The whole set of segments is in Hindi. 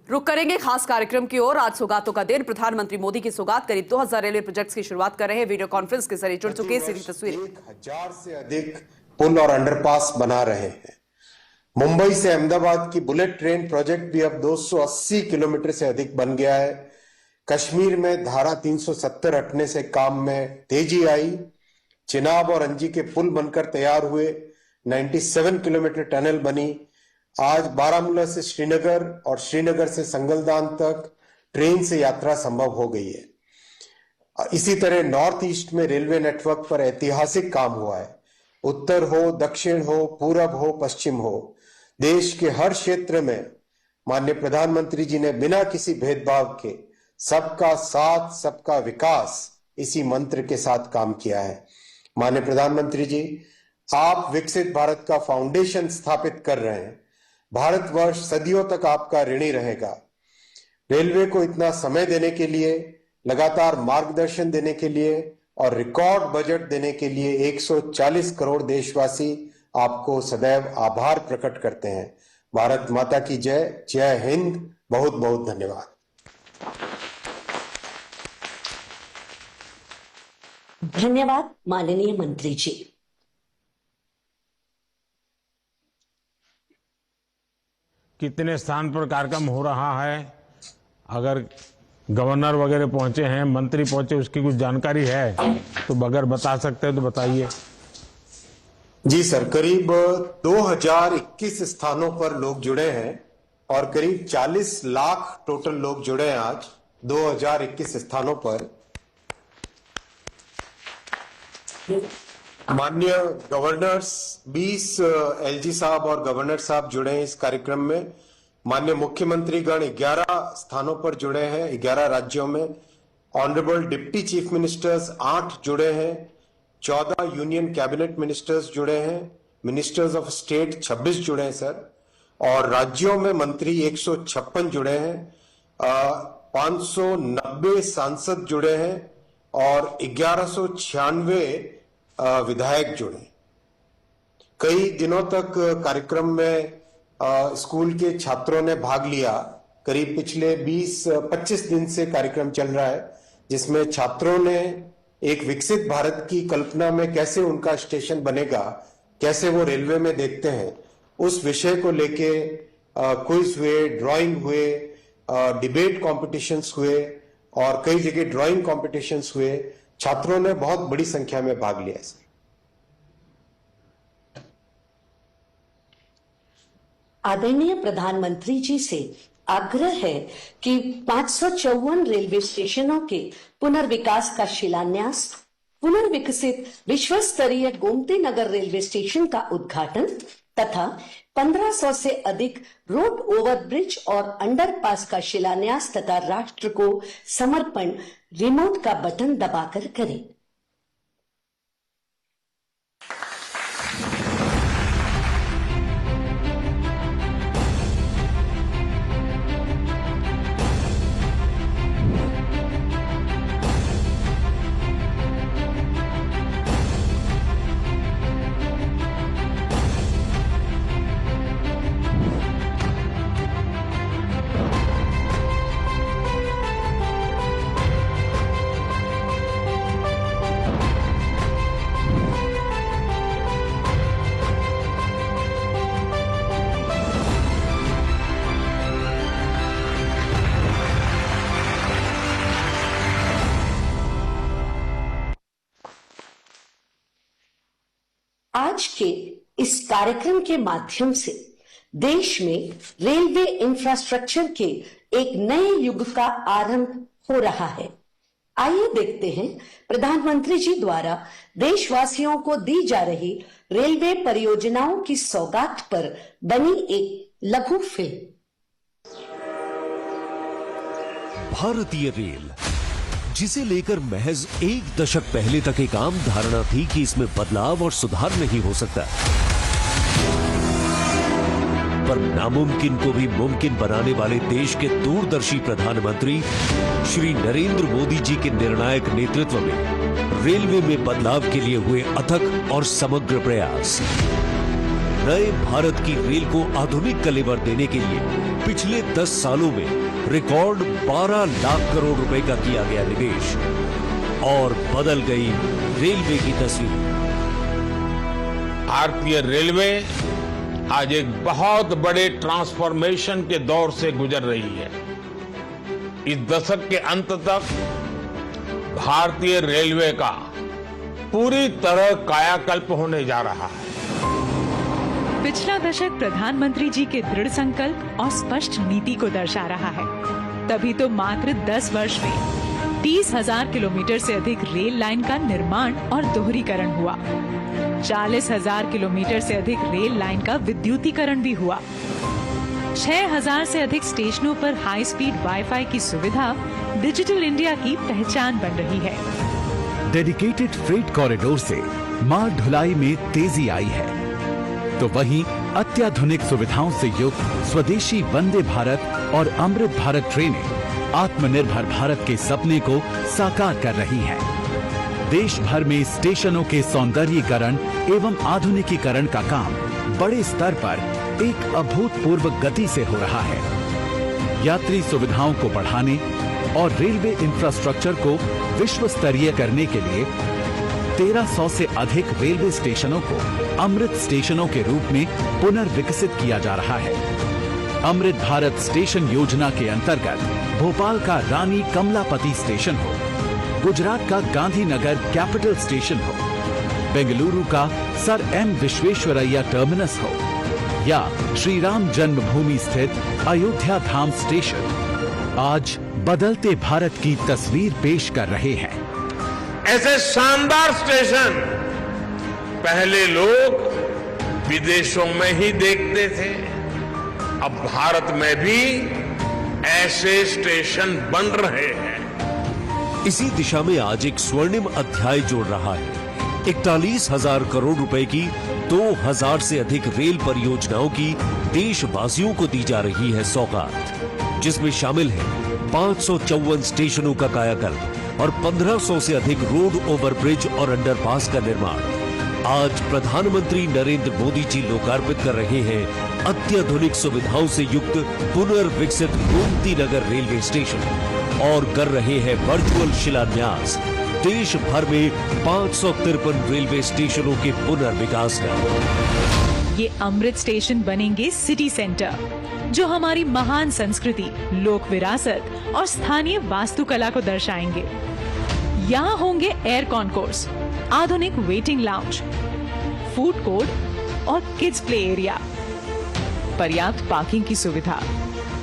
रुक करेंगे खास कार्यक्रम की ओर। आज सौगातों का दिन, प्रधानमंत्री मोदी की सौगात, करीब 2000 रेलवे प्रोजेक्ट्स की शुरुआत कर रहे हैं। वीडियो कॉन्फ्रेंस के जरिए जुड़ चुके सीधी तस्वीर। 1000 से अधिक पुल और अंडरपास बना रहे हैं। मुंबई से अहमदाबाद की बुलेट ट्रेन प्रोजेक्ट भी अब 280 किलोमीटर से अधिक बन गया है। कश्मीर में धारा 370 हटने से काम में तेजी आई। चिनाब और अंजी के पुल बनकर तैयार हुए। 97 किलोमीटर टनल बनी। आज बारामूला से श्रीनगर और श्रीनगर से संगलदान तक ट्रेन से यात्रा संभव हो गई है। इसी तरह नॉर्थ ईस्ट में रेलवे नेटवर्क पर ऐतिहासिक काम हुआ है। उत्तर हो, दक्षिण हो, पूरब हो, पश्चिम हो, देश के हर क्षेत्र में माननीय प्रधानमंत्री जी ने बिना किसी भेदभाव के सबका साथ सबका विकास इसी मंत्र के साथ काम किया है। माननीय प्रधानमंत्री जी, आप विकसित भारत का फाउंडेशन स्थापित कर रहे हैं। भारतवर्ष सदियों तक आपका ऋणी रहेगा। रेलवे को इतना समय देने के लिए, लगातार मार्गदर्शन देने के लिए और रिकॉर्ड बजट देने के लिए 140 करोड़ देशवासी आपको सदैव आभार प्रकट करते हैं। भारत माता की जय। जय हिंद। बहुत बहुत धन्यवाद। धन्यवाद माननीय मंत्री जी। कितने स्थान पर कार्यक्रम हो रहा है, अगर गवर्नर वगैरह पहुंचे हैं, मंत्री पहुंचे, उसकी कुछ जानकारी है तो अगर बता सकते हैं तो बताइए। जी सर, करीब 2021 स्थानों पर लोग जुड़े हैं और करीब 40 लाख टोटल लोग जुड़े हैं आज 2021 स्थानों पर। माननीय गवर्नर्स 20 एलजी साहब और गवर्नर साहब जुड़े हैं इस कार्यक्रम में। माननीय मुख्यमंत्रीगण 11 स्थानों पर जुड़े हैं, 11 राज्यों में। ऑनरेबल डिप्टी चीफ मिनिस्टर्स 8 जुड़े हैं। 14 यूनियन कैबिनेट मिनिस्टर्स जुड़े हैं। मिनिस्टर्स ऑफ स्टेट 26 जुड़े हैं सर। और राज्यों में मंत्री 156 जुड़े हैं। 590 सांसद जुड़े हैं और 1196 विधायक जुड़े। कई दिनों तक कार्यक्रम में स्कूल के छात्रों ने भाग लिया। करीब पिछले 20-25 दिन से कार्यक्रम चल रहा है, जिसमें छात्रों ने एक विकसित भारत की कल्पना में कैसे उनका स्टेशन बनेगा, कैसे वो रेलवे में देखते हैं, उस विषय को लेके क्विज हुए, ड्राइंग हुए, डिबेट कॉम्पिटिशन्स हुए और कई जगह ड्राइंग कॉम्पिटिशन्स हुए। छात्रों ने बहुत बड़ी संख्या में भाग लिया। आदरणीय प्रधानमंत्री जी से आग्रह है कि 554 रेलवे स्टेशनों के पुनर्विकास का शिलान्यास, पुनर्विकसित विश्व स्तरीय गोमती नगर रेलवे स्टेशन का उद्घाटन तथा 1500 से अधिक रोड ओवरब्रिज और अंडरपास का शिलान्यास तथा राष्ट्र को समर्पण रिमोट का बटन दबाकर करें। आज के इस कार्यक्रम के माध्यम से देश में रेलवे इंफ्रास्ट्रक्चर के एक नए युग का आरंभ हो रहा है। आइए देखते हैं प्रधानमंत्री जी द्वारा देशवासियों को दी जा रही रेलवे परियोजनाओं की सौगात पर बनी एक लघु फिल्म। भारतीय रेल, जिसे लेकर महज 1 दशक पहले तक एक आम धारणा थी कि इसमें बदलाव और सुधार नहीं हो सकता, पर नामुमकिन को भी मुमकिन बनाने वाले देश के दूरदर्शी प्रधानमंत्री श्री नरेंद्र मोदी जी के निर्णायक नेतृत्व में रेलवे में बदलाव के लिए हुए अथक और समग्र प्रयास नए भारत की रेल को आधुनिक कलेवर देने के लिए पिछले 10 सालों में रिकॉर्ड 12 लाख करोड़ रुपए का किया गया निवेश और बदल गई रेलवे की तस्वीर। भारतीय रेलवे आज एक बहुत बड़े ट्रांसफॉर्मेशन के दौर से गुजर रही है। इस दशक के अंत तक भारतीय रेलवे का पूरी तरह कायाकल्प होने जा रहा है। पिछला दशक प्रधानमंत्री जी के दृढ़ संकल्प और स्पष्ट नीति को दर्शा रहा है। तभी तो मात्र 10 वर्ष में 30,000 किलोमीटर से अधिक रेल लाइन का निर्माण और दोहरीकरण हुआ। 40,000 किलोमीटर से अधिक रेल लाइन का विद्युतीकरण भी हुआ। 6,000 से अधिक स्टेशनों पर हाई स्पीड वाईफाई की सुविधा डिजिटल इंडिया की पहचान बन रही है। डेडिकेटेड फ्रेट कॉरिडोर से माल ढुलाई में तेजी आई है, तो वहीं अत्याधुनिक सुविधाओं से युक्त स्वदेशी वंदे भारत और अमृत भारत ट्रेनें आत्मनिर्भर भारत के सपने को साकार कर रही हैं। देश भर में स्टेशनों के सौंदर्यीकरण एवं आधुनिकीकरण का काम बड़े स्तर पर एक अभूतपूर्व गति से हो रहा है। यात्री सुविधाओं को बढ़ाने और रेलवे इंफ्रास्ट्रक्चर को विश्व स्तरीय करने के लिए 1300 से अधिक रेलवे स्टेशनों को अमृत स्टेशनों के रूप में पुनर्विकसित किया जा रहा है। अमृत भारत स्टेशन योजना के अंतर्गत भोपाल का रानी कमलापति स्टेशन हो, गुजरात का गांधीनगर कैपिटल स्टेशन हो, बेंगलुरु का सर एम विश्वेश्वरैया टर्मिनस हो या श्री राम जन्मभूमि स्थित अयोध्या धाम स्टेशन आज बदलते भारत की तस्वीर पेश कर रहे हैं। ऐसे शानदार स्टेशन पहले लोग विदेशों में ही देखते थे। अब भारत में भी ऐसे स्टेशन बन रहे हैं। इसी दिशा में आज एक स्वर्णिम अध्याय जोड़ रहा है। 41,000 करोड़ रुपए की 2,000 से अधिक रेल परियोजनाओं की देशवासियों को दी जा रही है सौगात, जिसमें शामिल है 554 स्टेशनों का कायाकल्प और 1500 से अधिक रोड ओवरब्रिज और अंडरपास का निर्माण। आज प्रधानमंत्री नरेंद्र मोदी जी लोकार्पित कर रहे हैं अत्याधुनिक सुविधाओं से युक्त पुनर्विकसित गोमती नगर रेलवे स्टेशन और कर रहे हैं वर्चुअल शिलान्यास देश भर में 553 रेलवे स्टेशनों के पुनर्विकास का। ये अमृत स्टेशन बनेंगे सिटी सेंटर, जो हमारी महान संस्कृति, लोक विरासत और स्थानीय वास्तुकला को दर्शाएंगे। यहाँ होंगे एयर कॉन्कोर्स, आधुनिक वेटिंग लाउंज, फूड कोर्ट और किड्स प्ले एरिया, पर्याप्त पार्किंग की सुविधा,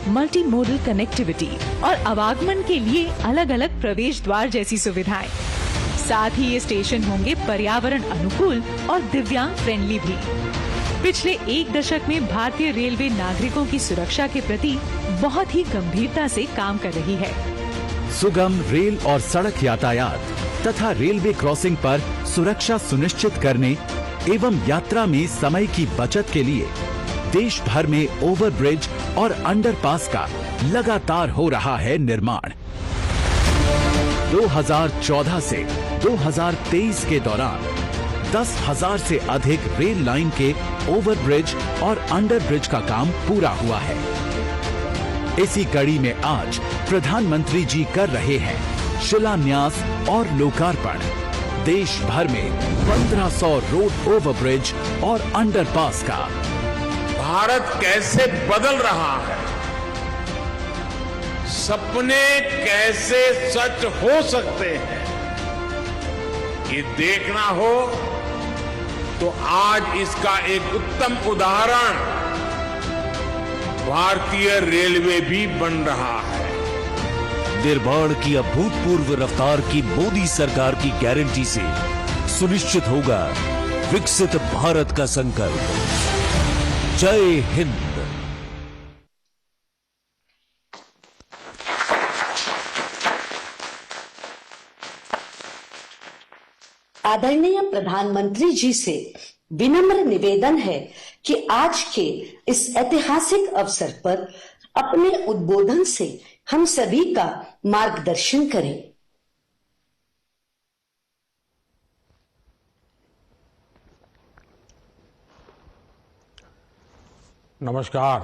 मल्टी मोडल कनेक्टिविटी और आवागमन के लिए अलग अलग प्रवेश द्वार जैसी सुविधाएं। साथ ही ये स्टेशन होंगे पर्यावरण अनुकूल और दिव्यांग फ्रेंडली भी। पिछले एक दशक में भारतीय रेलवे नागरिकों की सुरक्षा के प्रति बहुत ही गंभीरता से काम कर रही है। सुगम रेल और सड़क यातायात तथा रेलवे क्रॉसिंग पर सुरक्षा सुनिश्चित करने एवं यात्रा में समय की बचत के लिए देश भर में ओवरब्रिज और अंडरपास का लगातार हो रहा है निर्माण। 2014 से 2023 के दौरान 10,000 से अधिक रेल लाइन के ओवरब्रिज और अंडरब्रिज का काम पूरा हुआ है। इसी कड़ी में आज प्रधानमंत्री जी कर रहे हैं शिलान्यास और लोकार्पण देश भर में 1500 रोड ओवरब्रिज और अंडरपास का। भारत कैसे बदल रहा है, सपने कैसे सच हो सकते हैं, ये देखना हो तो आज इसका एक उत्तम उदाहरण भारतीय रेलवे भी बन रहा है। निर्माण की अभूतपूर्व रफ्तार की मोदी सरकार की गारंटी से सुनिश्चित होगा विकसित भारत का संकल्प। जय हिंद। आदरणीय प्रधानमंत्री जी से विनम्र निवेदन है कि आज के इस ऐतिहासिक अवसर पर अपने उद्बोधन से हम सभी का मार्गदर्शन करें। नमस्कार।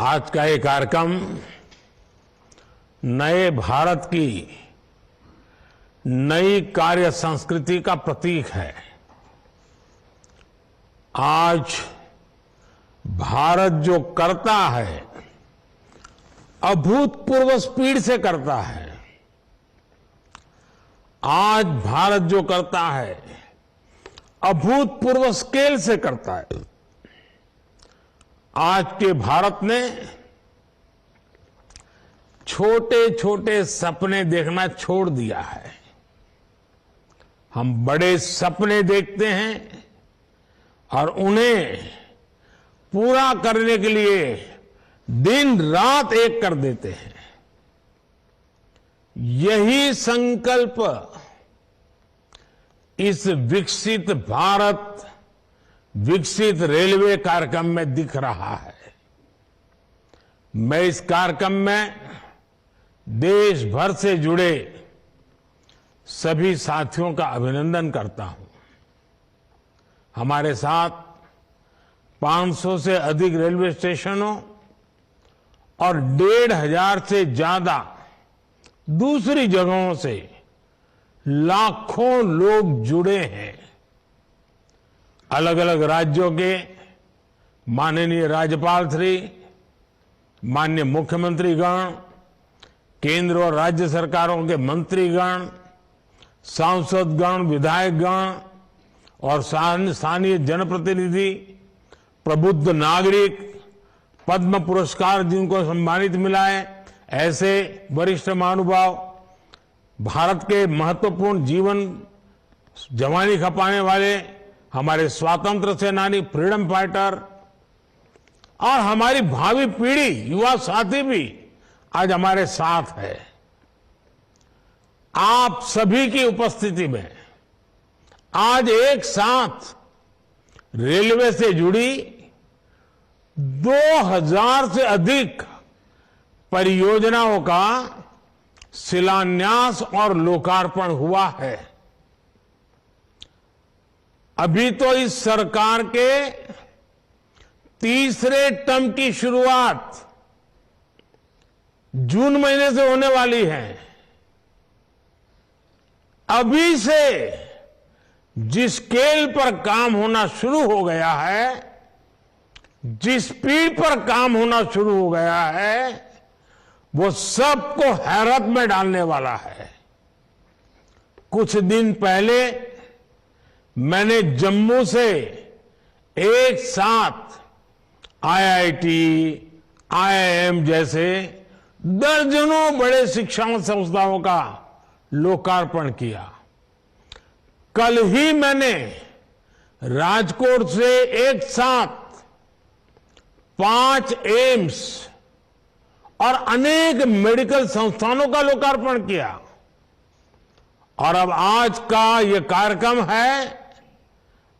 आज का ये कार्यक्रम नए भारत की नई कार्य संस्कृति का प्रतीक है। आज भारत जो करता है अभूतपूर्व स्पीड से करता है। आज भारत जो करता है अभूतपूर्व स्केल से करता है। आज के भारत ने छोटे छोटे सपने देखना छोड़ दिया है। हम बड़े सपने देखते हैं और उन्हें पूरा करने के लिए दिन रात एक कर देते हैं। यही संकल्प इस विकसित भारत विकसित रेलवे कार्यक्रम में दिख रहा है। मैं इस कार्यक्रम में देश भर से जुड़े सभी साथियों का अभिनंदन करता हूं। हमारे साथ 500 से अधिक रेलवे स्टेशनों और 1,500 से ज्यादा दूसरी जगहों से लाखों लोग जुड़े हैं। अलग अलग राज्यों के माननीय राज्यपाल श्री, माननीय मुख्यमंत्रीगण, केंद्र और राज्य सरकारों के मंत्रीगण, सांसदगण, विधायकगण और स्थानीय जनप्रतिनिधि, प्रबुद्ध नागरिक, पद्म पुरस्कार जिनको सम्मानित मिला है, ऐसे वरिष्ठ महानुभाव, भारत के महत्वपूर्ण जीवन जवानी खपाने वाले हमारे स्वातंत्र सेनानी, फ्रीडम फाइटर और हमारी भावी पीढ़ी, युवा साथी भी आज हमारे साथ है। आप सभी की उपस्थिति में आज एक साथ रेलवे से जुड़ी 2000 से अधिक परियोजनाओं का शिलान्यास और लोकार्पण हुआ है। अभी तो इस सरकार के तीसरे टर्म की शुरुआत जून महीने से होने वाली है। अभी से जिस स्केल पर काम होना शुरू हो गया है, जिस स्पीड पर काम होना शुरू हो गया है, वो सबको हैरत में डालने वाला है। कुछ दिन पहले मैंने जम्मू से एक साथ आईआईटी, आईआईएम जैसे दर्जनों बड़े शिक्षा संस्थाओं का लोकार्पण किया। कल ही मैंने राजकोट से एक साथ 5 एम्स और अनेक मेडिकल संस्थानों का लोकार्पण किया। और अब आज का यह कार्यक्रम है,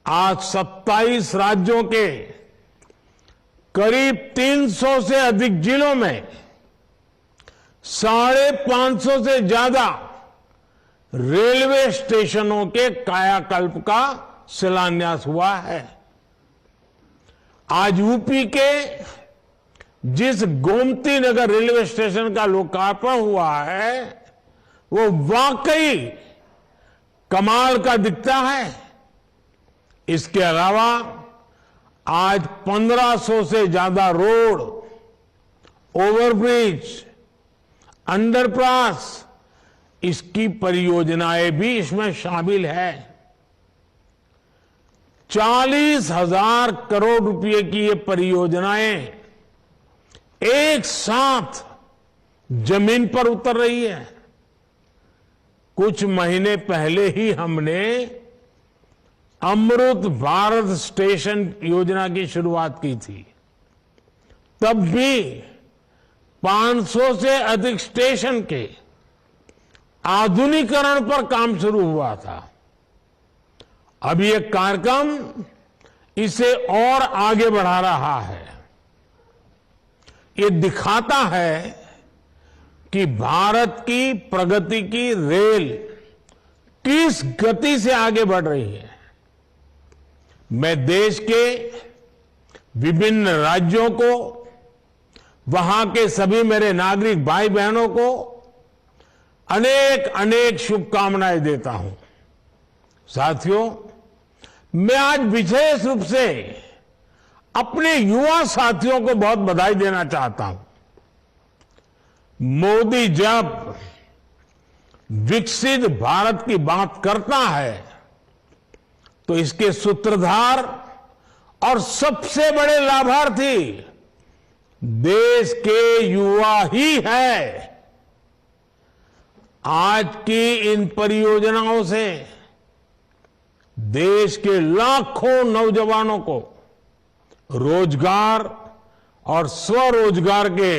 आज 27 राज्यों के करीब 300 से अधिक जिलों में 550 से ज्यादा रेलवे स्टेशनों के कायाकल्प का शिलान्यास हुआ है। आज यूपी के जिस गोमती नगर रेलवे स्टेशन का लोकार्पण हुआ है, वो वाकई कमाल का दिखता है। इसके अलावा आज 1500 से ज्यादा रोड, ओवरब्रिज, अंडरपास, इसकी परियोजनाएं भी इसमें शामिल है। 40,000 करोड़ रुपए की ये परियोजनाएं एक साथ जमीन पर उतर रही है। कुछ महीने पहले ही हमने अमृत भारत स्टेशन योजना की शुरुआत की थी। तब भी 500 से अधिक स्टेशन के आधुनिकीकरण पर काम शुरू हुआ था। अब ये कार्यक्रम इसे और आगे बढ़ा रहा है। ये दिखाता है कि भारत की प्रगति की रेल किस गति से आगे बढ़ रही है। मैं देश के विभिन्न राज्यों को वहां के सभी मेरे नागरिक भाई बहनों को अनेक अनेक शुभकामनाएं देता हूं। साथियों, मैं आज विशेष रूप से अपने युवा साथियों को बहुत बधाई देना चाहता हूं। मोदी जब विकसित भारत की बात करता है तो इसके सूत्रधार और सबसे बड़े लाभार्थी देश के युवा ही है। आज की इन परियोजनाओं से देश के लाखों नौजवानों को रोजगार और स्वरोजगार के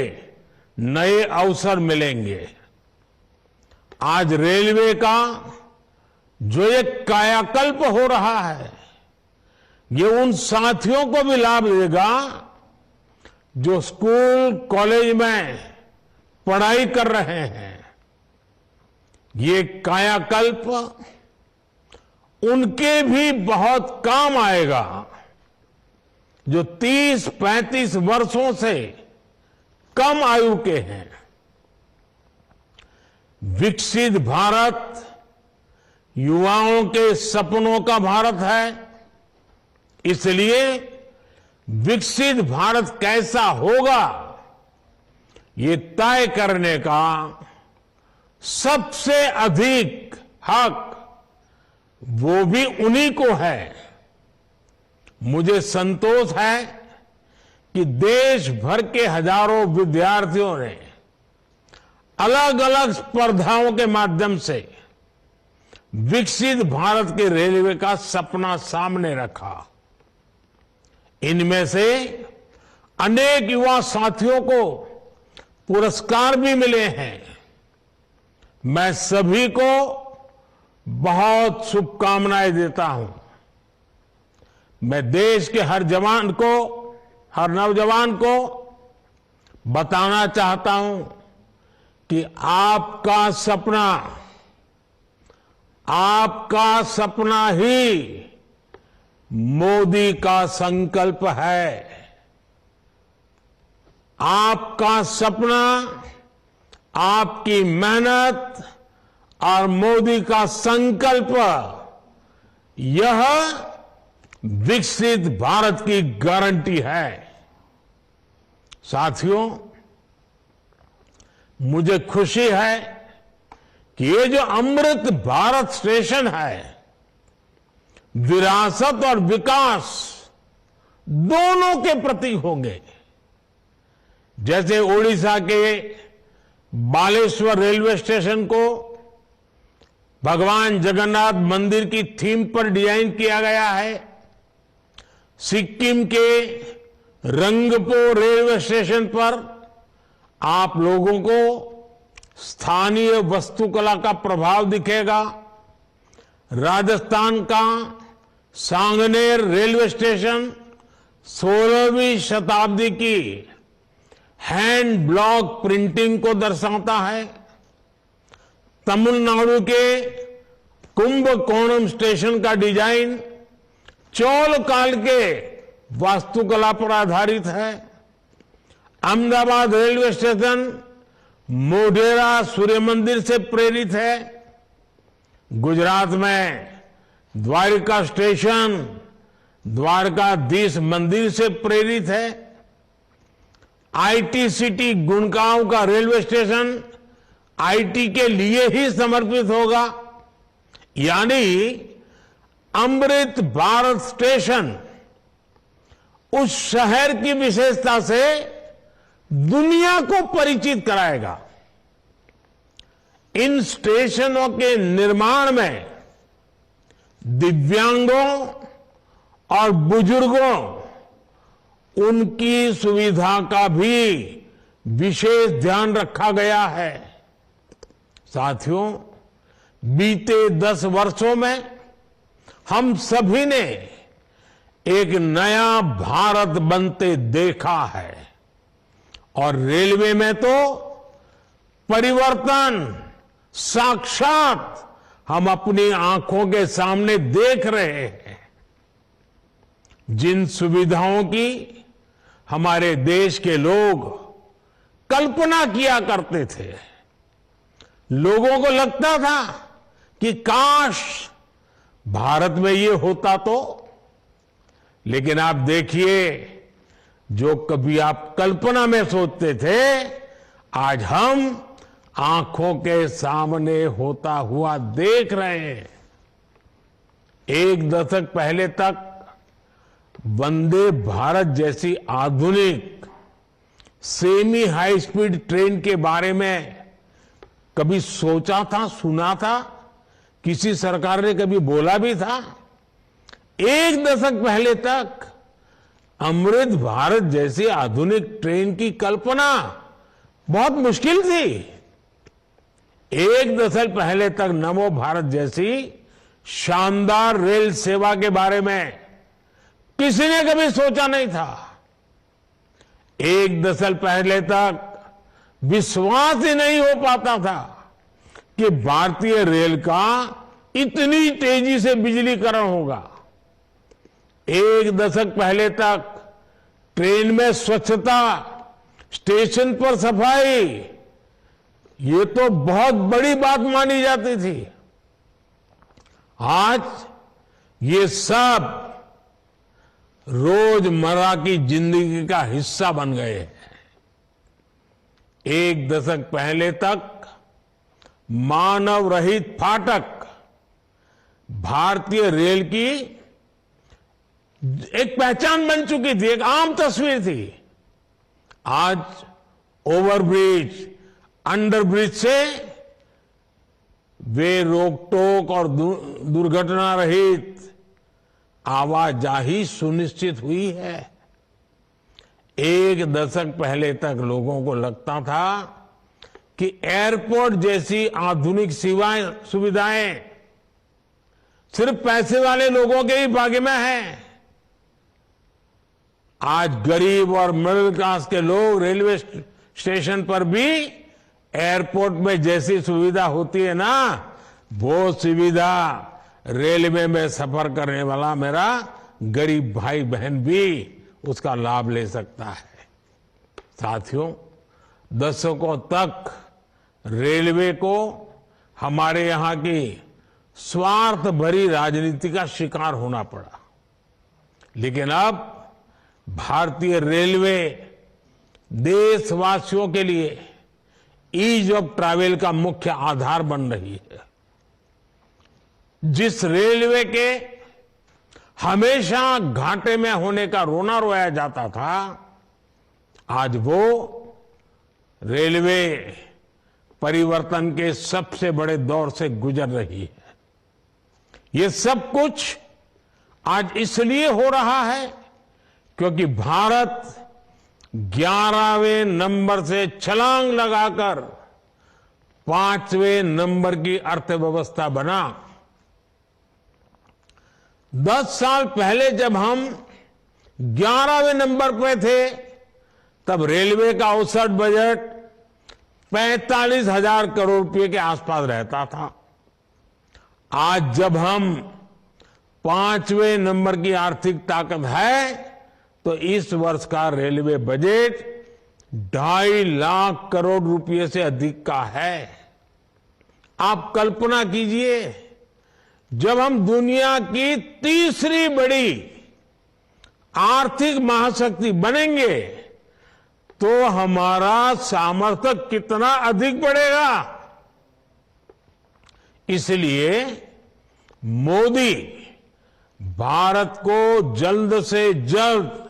नए अवसर मिलेंगे। आज रेलवे का जो एक कायाकल्प हो रहा है, ये उन साथियों को भी लाभ देगा जो स्कूल कॉलेज में पढ़ाई कर रहे हैं। ये कायाकल्प उनके भी बहुत काम आएगा जो 30-35 वर्षों से कम आयु के हैं। विकसित भारत युवाओं के सपनों का भारत है, इसलिए विकसित भारत कैसा होगा ये तय करने का सबसे अधिक हक वो भी उन्हीं को है। मुझे संतोष है कि देश भर के हजारों विद्यार्थियों ने अलग अलग स्पर्धाओं के माध्यम से विकसित भारत के रेलवे का सपना सामने रखा। इनमें से अनेक युवा साथियों को पुरस्कार भी मिले हैं। मैं सभी को बहुत शुभकामनाएं देता हूं। मैं देश के हर जवान को, हर नौजवान को बताना चाहता हूं कि आपका सपना ही मोदी का संकल्प है। आपका सपना, आपकी मेहनत और मोदी का संकल्प, यह विकसित भारत की गारंटी है। साथियों, मुझे खुशी है कि ये जो अमृत भारत स्टेशन है, विरासत और विकास दोनों के प्रतीक होंगे। जैसे ओडिशा के बालेश्वर रेलवे स्टेशन को भगवान जगन्नाथ मंदिर की थीम पर डिजाइन किया गया है, सिक्किम के रंगपो रेलवे स्टेशन पर आप लोगों को स्थानीय वास्तुकला का प्रभाव दिखेगा। राजस्थान का सांगनेर रेलवे स्टेशन 16वीं शताब्दी की हैंड ब्लॉक प्रिंटिंग को दर्शाता है। तमिलनाडु के कुंभकोणम स्टेशन का डिजाइन चोल काल के वास्तुकला पर आधारित है। अहमदाबाद रेलवे स्टेशन मोढेरा सूर्य मंदिर से प्रेरित है। गुजरात में द्वारिका स्टेशन द्वारकाधीश मंदिर से प्रेरित है। आईटी सिटी गुड़गांव का रेलवे स्टेशन आईटी के लिए ही समर्पित होगा। यानी अमृत भारत स्टेशन उस शहर की विशेषता से दुनिया को परिचित कराएगा। इन स्टेशनों के निर्माण में दिव्यांगों और बुजुर्गों, उनकी सुविधा का भी विशेष ध्यान रखा गया है। साथियों, बीते 10 वर्षों में हम सभी ने एक नया भारत बनते देखा है और रेलवे में तो परिवर्तन साक्षात हम अपनी आंखों के सामने देख रहे हैं। जिन सुविधाओं की हमारे देश के लोग कल्पना किया करते थे। लोगों को लगता था कि काश भारत में ये होता तो, लेकिन आप देखिए, जो कभी आप कल्पना में सोचते थे, आज हम आंखों के सामने होता हुआ देख रहे हैं। एक दशक पहले तक वंदे भारत जैसी आधुनिक सेमी हाई स्पीड ट्रेन के बारे में कभी सोचा था, सुना था? किसी सरकार ने कभी बोला भी था? एक दशक पहले तक अमृत भारत जैसी आधुनिक ट्रेन की कल्पना बहुत मुश्किल थी। एक दशक पहले तक नमो भारत जैसी शानदार रेल सेवा के बारे में किसी ने कभी सोचा नहीं था। एक दशक पहले तक विश्वास ही नहीं हो पाता था कि भारतीय रेल का इतनी तेजी से बिजलीकरण होगा। एक दशक पहले तक ट्रेन में स्वच्छता, स्टेशन पर सफाई, ये तो बहुत बड़ी बात मानी जाती थी। आज ये सब रोजमर्रा की जिंदगी का हिस्सा बन गए हैं। एक दशक पहले तक मानव रहित फाटक भारतीय रेल की एक पहचान बन चुकी थी, एक आम तस्वीर थी। आज ओवरब्रिज, अंडरब्रिज से वे रोक टोक और दुर्घटना रहित आवाजाही सुनिश्चित हुई है। एक दशक पहले तक लोगों को लगता था कि एयरपोर्ट जैसी आधुनिक सुविधाएं सिर्फ पैसे वाले लोगों के ही भाग्य में है। आज गरीब और मिडिल क्लास के लोग रेलवे स्टेशन पर भी एयरपोर्ट में जैसी सुविधा होती है ना, वो सुविधा रेलवे में सफर करने वाला मेरा गरीब भाई बहन भी उसका लाभ ले सकता है। साथियों, दशकों तक रेलवे को हमारे यहां की स्वार्थ भरी राजनीति का शिकार होना पड़ा, लेकिन अब भारतीय रेलवे देशवासियों के लिए ईज ऑफ ट्रैवल का मुख्य आधार बन रही है। जिस रेलवे के हमेशा घाटे में होने का रोना रोया जाता था, आज वो रेलवे परिवर्तन के सबसे बड़े दौर से गुजर रही है। ये सब कुछ आज इसलिए हो रहा है क्योंकि भारत 11वें नंबर से छलांग लगाकर 5वें नंबर की अर्थव्यवस्था बना। 10 साल पहले जब हम 11वें नंबर पे थे, तब रेलवे का औसत बजट 45,000 करोड़ रुपए के आसपास रहता था। आज जब हम 5वें नंबर की आर्थिक ताकत है, तो इस वर्ष का रेलवे बजट 2.5 लाख करोड़ रुपए से अधिक का है। आप कल्पना कीजिए, जब हम दुनिया की तीसरी बड़ी आर्थिक महाशक्ति बनेंगे, तो हमारा सामर्थ्य कितना अधिक बढ़ेगा। इसलिए मोदी भारत को जल्द से जल्द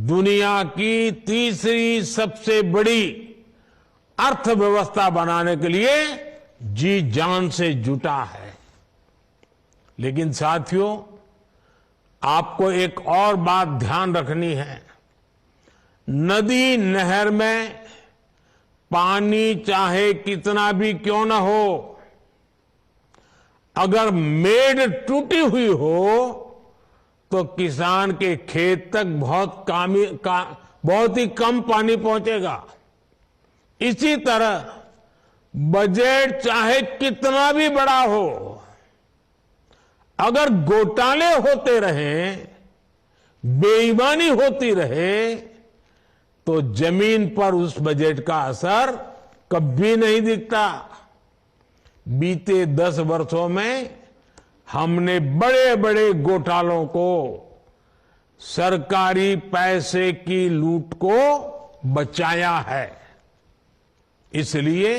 दुनिया की तीसरी सबसे बड़ी अर्थव्यवस्था बनाने के लिए जी जान से जुटा है। लेकिन साथियों, आपको एक और बात ध्यान रखनी है। नदी नहर में पानी चाहे कितना भी क्यों ना हो, अगर मेड़ टूटी हुई हो तो किसान के खेत तक बहुत ही कम पानी पहुंचेगा। इसी तरह बजट चाहे कितना भी बड़ा हो, अगर घोटाले होते रहें, बेईमानी होती रहे, तो जमीन पर उस बजट का असर कभी नहीं दिखता। बीते 10 वर्षों में हमने बड़े बड़े घोटालों को, सरकारी पैसे की लूट को बचाया है। इसलिए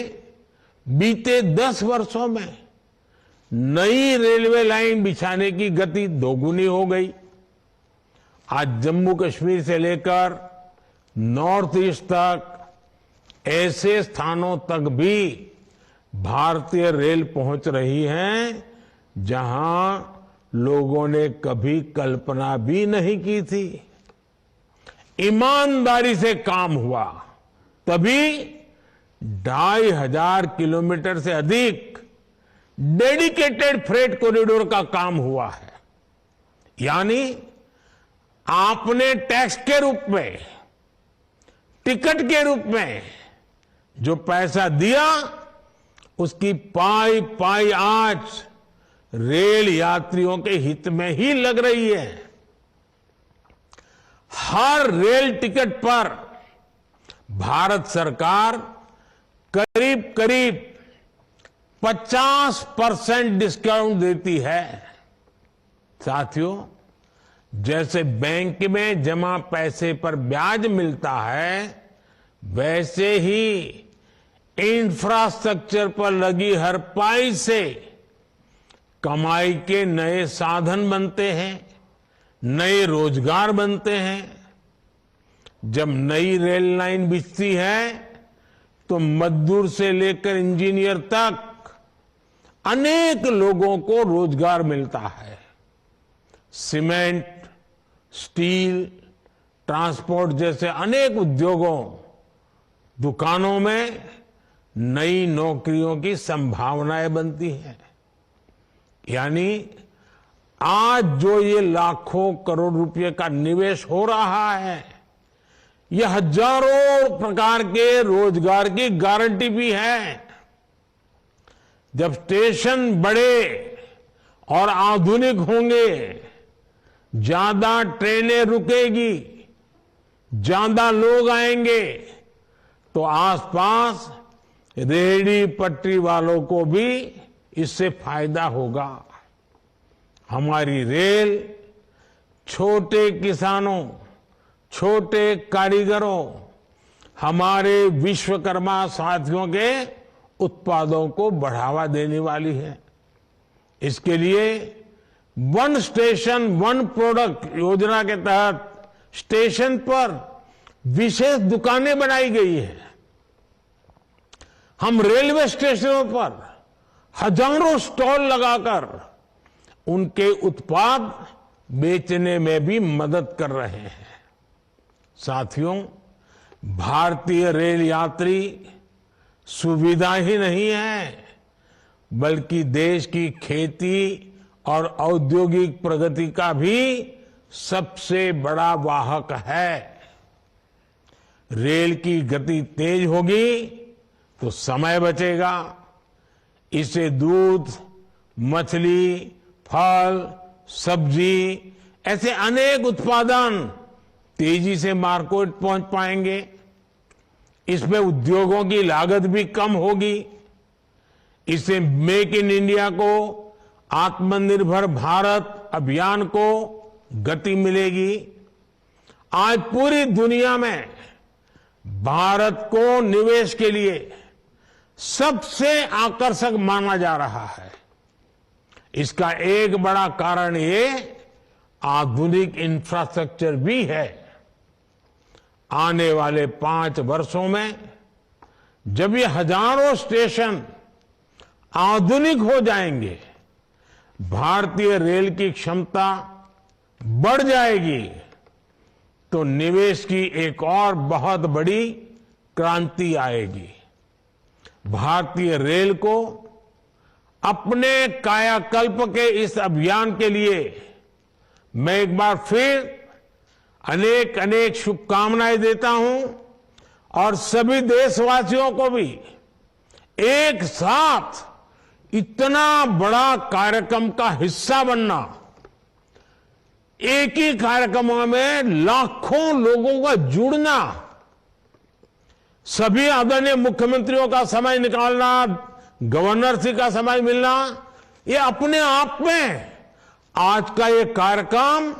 बीते 10 वर्षों में नई रेलवे लाइन बिछाने की गति दोगुनी हो गई। आज जम्मू कश्मीर से लेकर नॉर्थ ईस्ट तक ऐसे स्थानों तक भी भारतीय रेल पहुंच रही है जहां लोगों ने कभी कल्पना भी नहीं की थी। ईमानदारी से काम हुआ तभी 2500 किलोमीटर से अधिक डेडिकेटेड फ्रेट कॉरिडोर का काम हुआ है। यानी आपने टैक्स के रूप में, टिकट के रूप में जो पैसा दिया, उसकी पाई पाई आज रेल यात्रियों के हित में ही लग रही है। हर रेल टिकट पर भारत सरकार करीब करीब 50% डिस्काउंट देती है। साथियों, जैसे बैंक में जमा पैसे पर ब्याज मिलता है, वैसे ही इंफ्रास्ट्रक्चर पर लगी हर पाई से कमाई के नए साधन बनते हैं, नए रोजगार बनते हैं। जब नई रेल लाइन बिछती है तो मजदूर से लेकर इंजीनियर तक अनेक लोगों को रोजगार मिलता है। सीमेंट, स्टील, ट्रांसपोर्ट जैसे अनेक उद्योगों, दुकानों में नई नौकरियों की संभावनाएं बनती हैं। यानी आज जो ये लाखों करोड़ रुपए का निवेश हो रहा है, ये हजारों प्रकार के रोजगार की गारंटी भी है। जब स्टेशन बड़े और आधुनिक होंगे, ज्यादा ट्रेनें रुकेगी, ज्यादा लोग आएंगे, तो आसपास रेहड़ी पटरी वालों को भी इससे फायदा होगा। हमारी रेल छोटे किसानों, छोटे कारीगरों, हमारे विश्वकर्मा साथियों के उत्पादों को बढ़ावा देने वाली है। इसके लिए वन स्टेशन वन प्रोडक्ट योजना के तहत स्टेशन पर विशेष दुकानें बनाई गई है। हम रेलवे स्टेशनों पर हजारों स्टॉल लगाकर उनके उत्पाद बेचने में भी मदद कर रहे हैं। साथियों, भारतीय रेल यात्री सुविधा ही नहीं है, बल्कि देश की खेती और औद्योगिक प्रगति का भी सबसे बड़ा वाहक है। रेल की गति तेज होगी तो समय बचेगा। इससे दूध, मछली, फल, सब्जी ऐसे अनेक उत्पादन तेजी से मार्केट पहुंच पाएंगे। इसमें उद्योगों की लागत भी कम होगी। इससे मेक इन इंडिया को, आत्मनिर्भर भारत अभियान को गति मिलेगी। आज पूरी दुनिया में भारत को निवेश के लिए सबसे आकर्षक माना जा रहा है। इसका एक बड़ा कारण ये आधुनिक इंफ्रास्ट्रक्चर भी है। आने वाले 5 वर्षों में जब ये हजारों स्टेशन आधुनिक हो जाएंगे, भारतीय रेल की क्षमता बढ़ जाएगी, तो निवेश की एक और बहुत बड़ी क्रांति आएगी। भारतीय रेल को अपने कायाकल्प के इस अभियान के लिए मैं एक बार फिर अनेक अनेक शुभकामनाएं देता हूं और सभी देशवासियों को भी एक साथ इतना बड़ा कार्यक्रम का हिस्सा बनना, एक ही कार्यक्रम में लाखों लोगों का जुड़ना, सभी आदरणीय मुख्यमंत्रियों का समय निकालना, गवर्नर जी का समय मिलना, ये अपने आप में आज का ये कार्यक्रम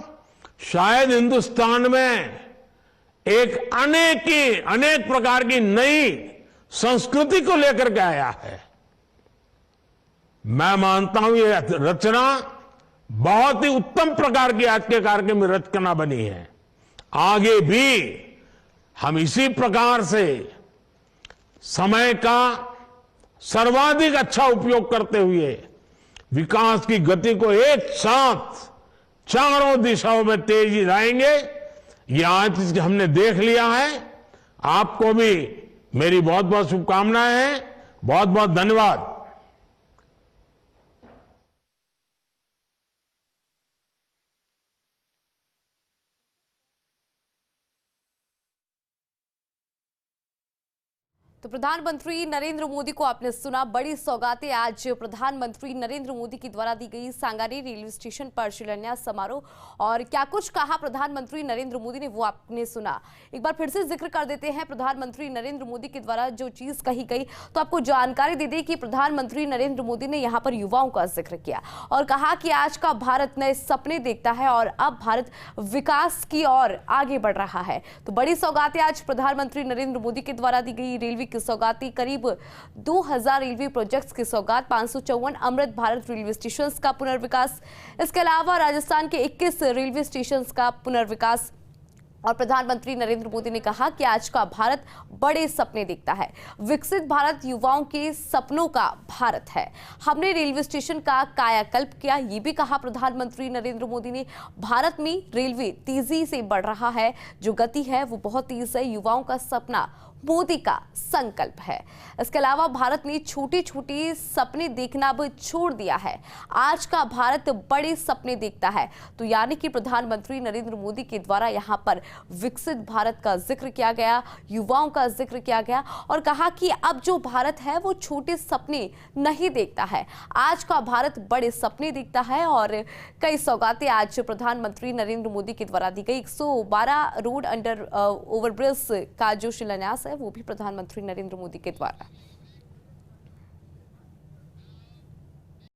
शायद हिंदुस्तान में एक अनेक प्रकार की नई संस्कृति को लेकर के आया है। मैं मानता हूं ये रचना बहुत ही उत्तम प्रकार की आज के कार्यक्रम में रचना बनी है। आगे भी हम इसी प्रकार से समय का सर्वाधिक अच्छा उपयोग करते हुए विकास की गति को एक साथ चारों दिशाओं में तेजी लाएंगे। ये आज हमने देख लिया है। आपको भी मेरी बहुत बहुत शुभकामनाएं हैं। बहुत बहुत धन्यवाद। तो प्रधानमंत्री नरेंद्र मोदी को आपने सुना। बड़ी सौगातें आज प्रधानमंत्री नरेंद्र मोदी के द्वारा दी गई। सांगानेर रेलवे स्टेशन पर शिलान्यास समारोह और क्या कुछ कहा प्रधानमंत्री नरेंद्र मोदी ने, वो आपने सुना। एक बार फिर से जिक्र कर देते हैं प्रधानमंत्री नरेंद्र मोदी के द्वारा जो चीज कही गई, तो आपको जानकारी दे दें कि प्रधानमंत्री नरेंद्र मोदी ने यहाँ पर युवाओं का जिक्र किया और कहा कि आज का भारत नए सपने देखता है और अब भारत विकास की ओर आगे बढ़ रहा है। तो बड़ी सौगातें आज प्रधानमंत्री नरेंद्र मोदी के द्वारा दी गई। रेलवे की सौगाती करीब 2000 रेलवे प्रोजेक्ट्स की सौगात, 554 अमृत भारत रेलवे स्टेशंस का पुनर्विकास, इसके अलावा राजस्थान के 21 रेलवे स्टेशंस का पुनर्विकास। और प्रधानमंत्री नरेंद्र मोदी ने कहा कि आज का भारत बड़े सपने देखता है। विकसित भारत युवाओं के सपनों का भारत है। हमने रेलवे स्टेशन का कायाकल्प किया, ये भी कहा प्रधानमंत्री नरेंद्र मोदी ने। भारत में रेलवे तेजी से बढ़ रहा है, जो गति है वो बहुत तेज है। युवाओं का सपना मोदी का संकल्प है। इसके अलावा भारत ने छोटे छोटे सपने देखना अब छोड़ दिया है। आज का भारत बड़े सपने देखता है। तो यानी कि प्रधानमंत्री नरेंद्र मोदी के द्वारा यहाँ पर विकसित भारत का जिक्र किया गया, युवाओं का जिक्र किया गया और कहा कि अब जो भारत है वो छोटे सपने नहीं देखता है। आज का भारत बड़े सपने देखता है। और कई सौगातें आज प्रधानमंत्री नरेंद्र मोदी के द्वारा दी गई। 112 रोड अंडर ओवरब्रिज का जो शिलान्यास है वो भी प्रधानमंत्री नरेंद्र मोदी के द्वारा।